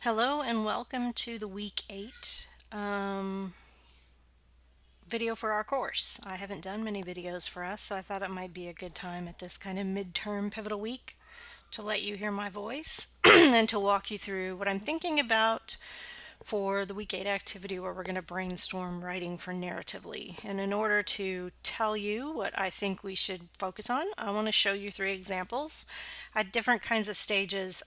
Hello and welcome to the week 8 video for our course. I haven't done many videos for us, so I thought it might be a good time at this kind of midterm pivotal week to let you hear my voice and to walk you through what I'm thinking about for the week 8 activity where we're going to brainstorm writing for narratively. And in order to tell you what I think we should focus on, I want to show you 3 examples at different kinds of stages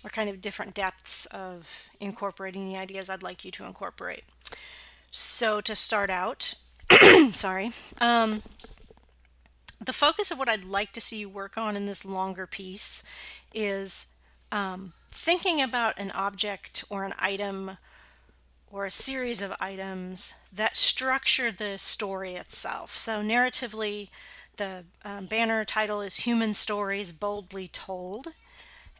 or kind of different depths of incorporating the ideas I'd like you to incorporate. So to start out, sorry, the focus of what I'd like to see you work on in this longer piece is thinking about an object or an item or a series of items that structure the story itself. So narratively, the banner title is Human Stories Boldly Told.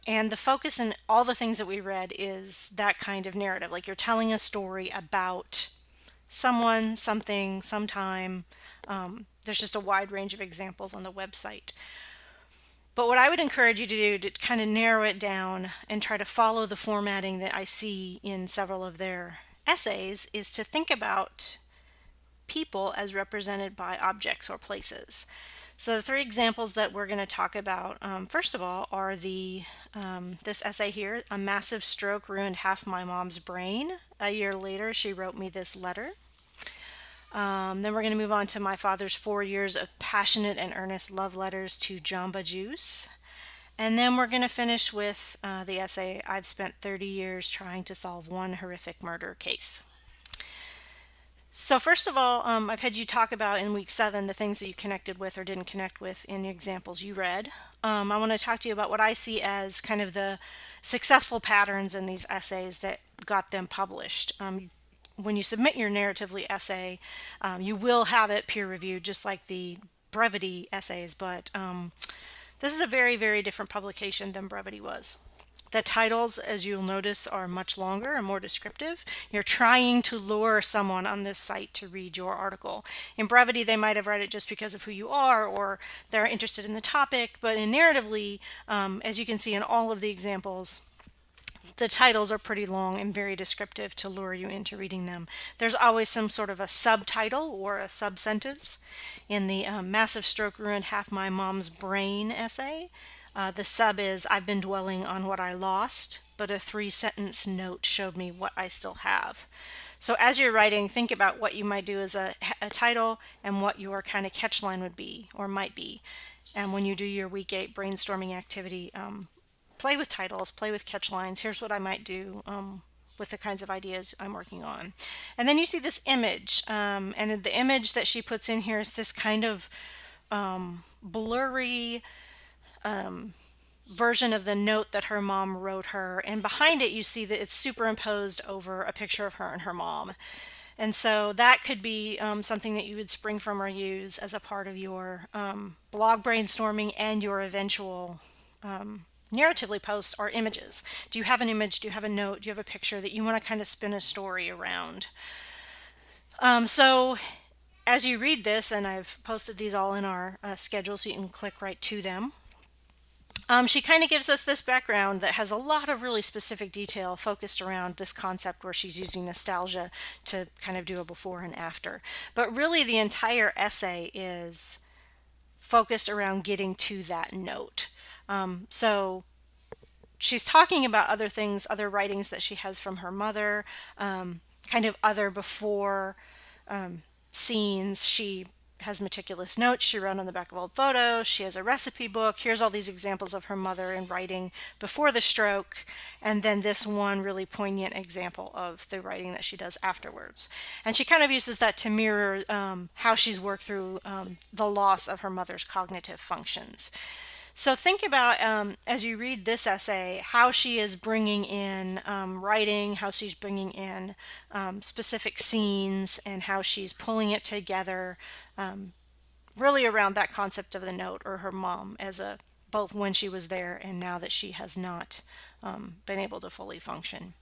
And the focus in all the things that we read is that kind of narrative. Like you're telling a story about someone, something, sometime. There's just a wide range of examples on the website. But what I would encourage you to do to kind of narrow it down and try to follow the formatting that I see in several of their essays is to think about people as represented by objects or places. So the 3 examples that we're going to talk about, first of all, are this essay here, "A massive stroke ruined half my mom's brain. A year later, she wrote me this letter." Then we're going to move on to "My father's 4 years of passionate and earnest love letters to Jamba Juice." And then we're going to finish with the essay, "I've spent 30 years trying to solve one horrific murder case." So first of all, I've had you talk about in week 7 the things that you connected with or didn't connect with in the examples you read. I want to talk to you about what I see as kind of the successful patterns in these essays that got them published. When you submit your narratively essay, you will have it peer reviewed just like the brevity essays, but this is a very, very different publication than brevity was. The titles, as you'll notice, are much longer and more descriptive. You're trying to lure someone on this site to read your article. In brevity, they might have read it just because of who you are or they're interested in the topic, but in narratively, as you can see in all of the examples, the titles are pretty long and very descriptive to lure you into reading them. There's always some sort of a subtitle or a sub-sentence. In the "Massive Stroke Ruined Half My Mom's Brain" essay, the sub is, "I've been dwelling on what I lost, but a 3-sentence note showed me what I still have." So as you're writing, think about what you might do as a title and what your kind of catchline would be or might be. And when you do your week 8 brainstorming activity, play with titles, play with catchlines. Here's what I might do with the kinds of ideas I'm working on. And then you see this image, and the image that she puts in here is this kind of blurry version of the note that her mom wrote her, and behind it you see that it's superimposed over a picture of her and her mom. And so that could be something that you would spring from or use as a part of your blog brainstorming and your eventual narratively post are images. Do you have an image? Do you have a note? Do you have a picture that you want to kind of spin a story around? So as you read this, and I've posted these all in our schedule so you can click right to them, she kind of gives us this background that has a lot of really specific detail focused around this concept where she's using nostalgia to kind of do a before and after. But really the entire essay is focused around getting to that note. So she's talking about other things, other writings that she has from her mother, kind of other before scenes. She has meticulous notes she wrote on the back of old photos. She has a recipe book. Here's all these examples of her mother in writing before the stroke, and then this one really poignant example of the writing that she does afterwards. And she kind of uses that to mirror how she's worked through the loss of her mother's cognitive functions. So think about, as you read this essay, how she is bringing in writing, how she's bringing in specific scenes, and how she's pulling it together really around that concept of the note or her mom as a both when she was there and now that she has not been able to fully function.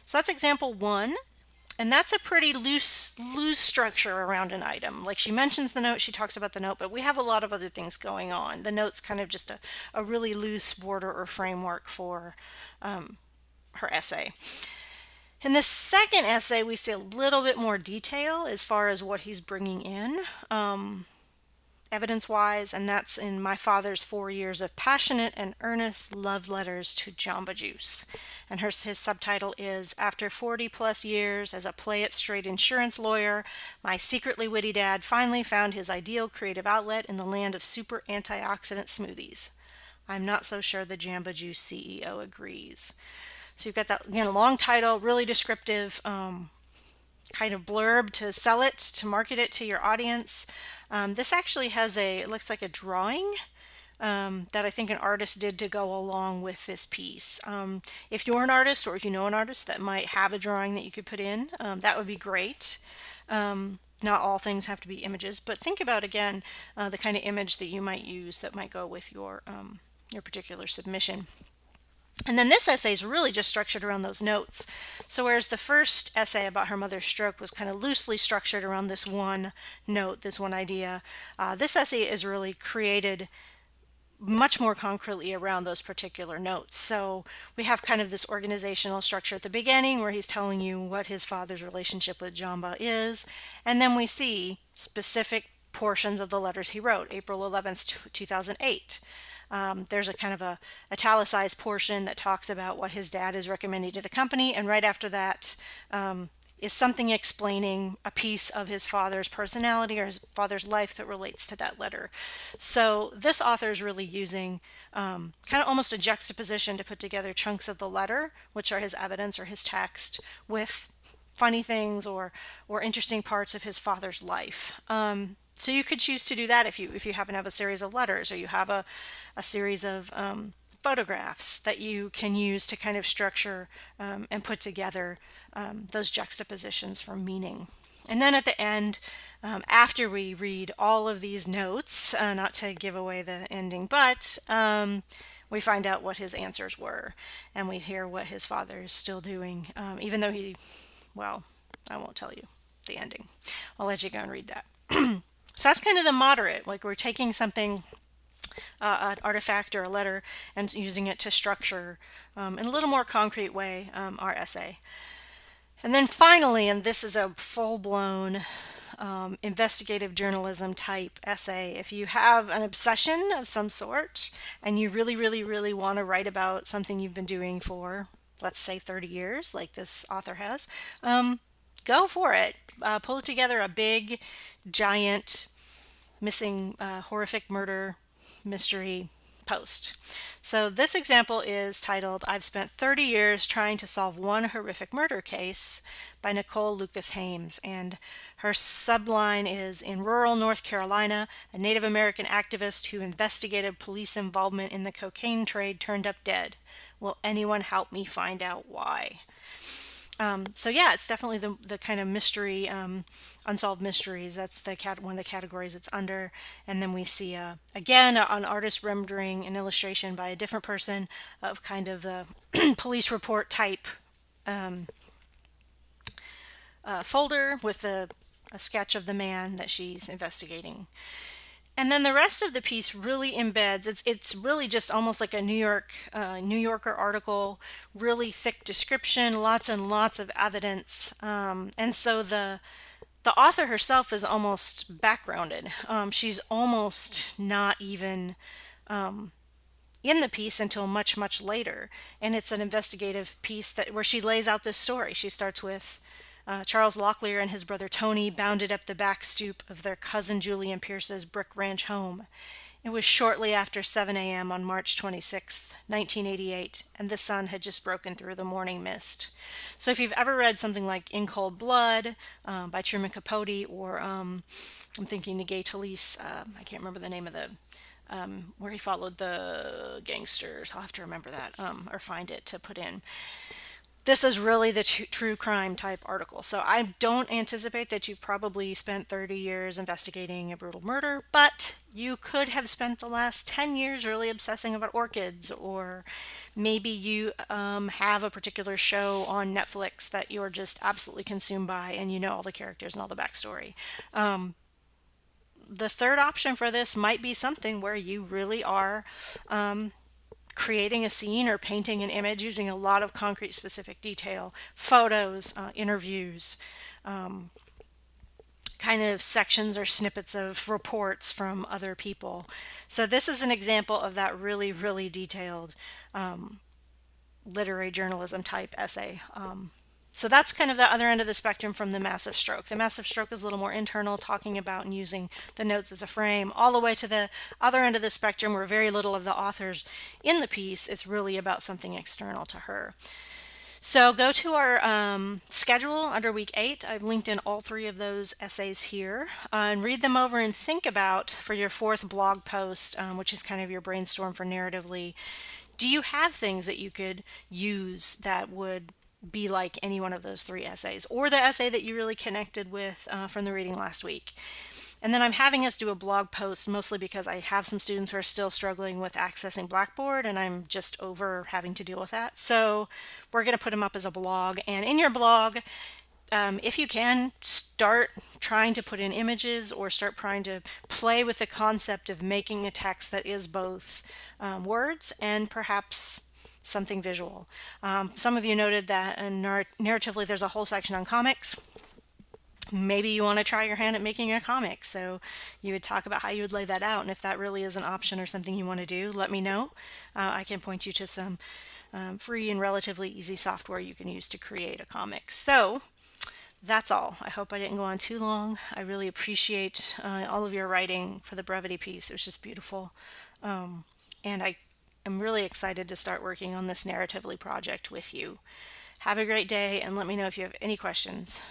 So that's example 1. And that's a pretty loose structure around an item. Like she mentions the note, she talks about the note, but we have a lot of other things going on. The note's kind of just a really loose border or framework for her essay. In the second essay, we see a little bit more detail as far as what he's bringing in, evidence-wise, and that's in My Father's 4 Years of Passionate and Earnest Love Letters to Jamba Juice. And his subtitle is, After 40 plus years as a play-it-straight insurance lawyer, my secretly witty dad finally found his ideal creative outlet in the land of super antioxidant smoothies. I'm not so sure the Jamba Juice CEO agrees. So you've got that, long title, really descriptive kind of blurb to sell it, to market it to your audience. This actually has it looks like a drawing that I think an artist did to go along with this piece. If you're an artist, or if you know an artist that might have a drawing that you could put in, that would be great. Not all things have to be images, but think about, again, the kind of image that you might use that might go with your particular submission. And then this essay is really just structured around those notes. So whereas the first essay about her mother's stroke was kind of loosely structured around this one note, this one idea, this essay is really created much more concretely around those particular notes. So we have kind of this organizational structure at the beginning where he's telling you what his father's relationship with Jamba is, and then we see specific portions of the letters he wrote, April 11th, 2008. There's a kind of a italicized portion that talks about what his dad is recommending to the company, and right after that is something explaining a piece of his father's personality or his father's life that relates to that letter. So this author is really using kind of almost a juxtaposition to put together chunks of the letter, which are his evidence or his text, with funny things or interesting parts of his father's life. So you could choose to do that if you happen to have a series of letters, or you have a series of photographs that you can use to kind of structure and put together those juxtapositions for meaning. And then at the end, after we read all of these notes, not to give away the ending, but we find out what his answers were, and we hear what his father is still doing, even though I won't tell you the ending. I'll let you go and read that. So that's kind of the moderate, like we're taking something, an artifact or a letter, and using it to structure in a little more concrete way our essay. And then finally, and this is a full-blown investigative journalism type essay, if you have an obsession of some sort and you really, really, really want to write about something you've been doing for, let's say, 30 years, like this author has, go for it. Pull together a big, giant, missing horrific murder mystery post. So this example is titled, I've spent 30 years trying to solve one horrific murder case, by Nicole Lucas Hames. And her subline is, in rural North Carolina, a Native American activist who investigated police involvement in the cocaine trade turned up dead. Will anyone help me find out why? So yeah, it's definitely the kind of mystery, unsolved mysteries. That's one of the categories it's under. And then we see again an artist rendering an illustration by a different person of kind of the police report type folder with a sketch of the man that she's investigating. And then the rest of the piece really embeds, it's really just almost like a New Yorker article, really thick description, lots and lots of evidence. And so the author herself is almost backgrounded. She's almost not even in the piece until much, much later. And it's an investigative piece where she lays out this story. She starts with Charles Locklear and his brother Tony bounded up the back stoop of their cousin Julian Pierce's brick ranch home. It was shortly after 7 a.m. on March 26, 1988, and the sun had just broken through the morning mist. So if you've ever read something like In Cold Blood by Truman Capote, or I'm thinking The Gay Talese, I can't remember the name of the where he followed the gangsters. I'll have to remember that or find it to put in. This is really the true crime type article. So I don't anticipate that you've probably spent 30 years investigating a brutal murder, but you could have spent the last 10 years really obsessing about orchids, or maybe you have a particular show on Netflix that you're just absolutely consumed by, and you know all the characters and all the backstory. The third option for this might be something where you really are creating a scene or painting an image using a lot of concrete specific detail, photos, interviews, kind of sections or snippets of reports from other people. So this is an example of that really, really detailed literary journalism type essay. So that's kind of the other end of the spectrum from the massive stroke. The massive stroke is a little more internal, talking about and using the notes as a frame, all the way to the other end of the spectrum where very little of the author's in the piece. It's really about something external to her. So go to our schedule under week 8. I've linked in all 3 of those essays here, and read them over and think about for your 4th blog post, which is kind of your brainstorm for narratively. Do you have things that you could use that would be like any one of those 3 essays, or the essay that you really connected with from the reading last week? And then I'm having us do a blog post mostly because I have some students who are still struggling with accessing Blackboard, and I'm just over having to deal with that. So we're going to put them up as a blog. And in your blog, if you can, start trying to put in images or start trying to play with the concept of making a text that is both words and perhaps something visual. Some of you noted that narratively there's a whole section on comics. Maybe you want to try your hand at making a comic. So you would talk about how you would lay that out. And if that really is an option or something you want to do, let me know. I can point you to some free and relatively easy software you can use to create a comic. So that's all. I hope I didn't go on too long. I really appreciate all of your writing for the brevity piece. It was just beautiful. And I am really excited to start working on this narratively project with you. Have a great day, and let me know if you have any questions.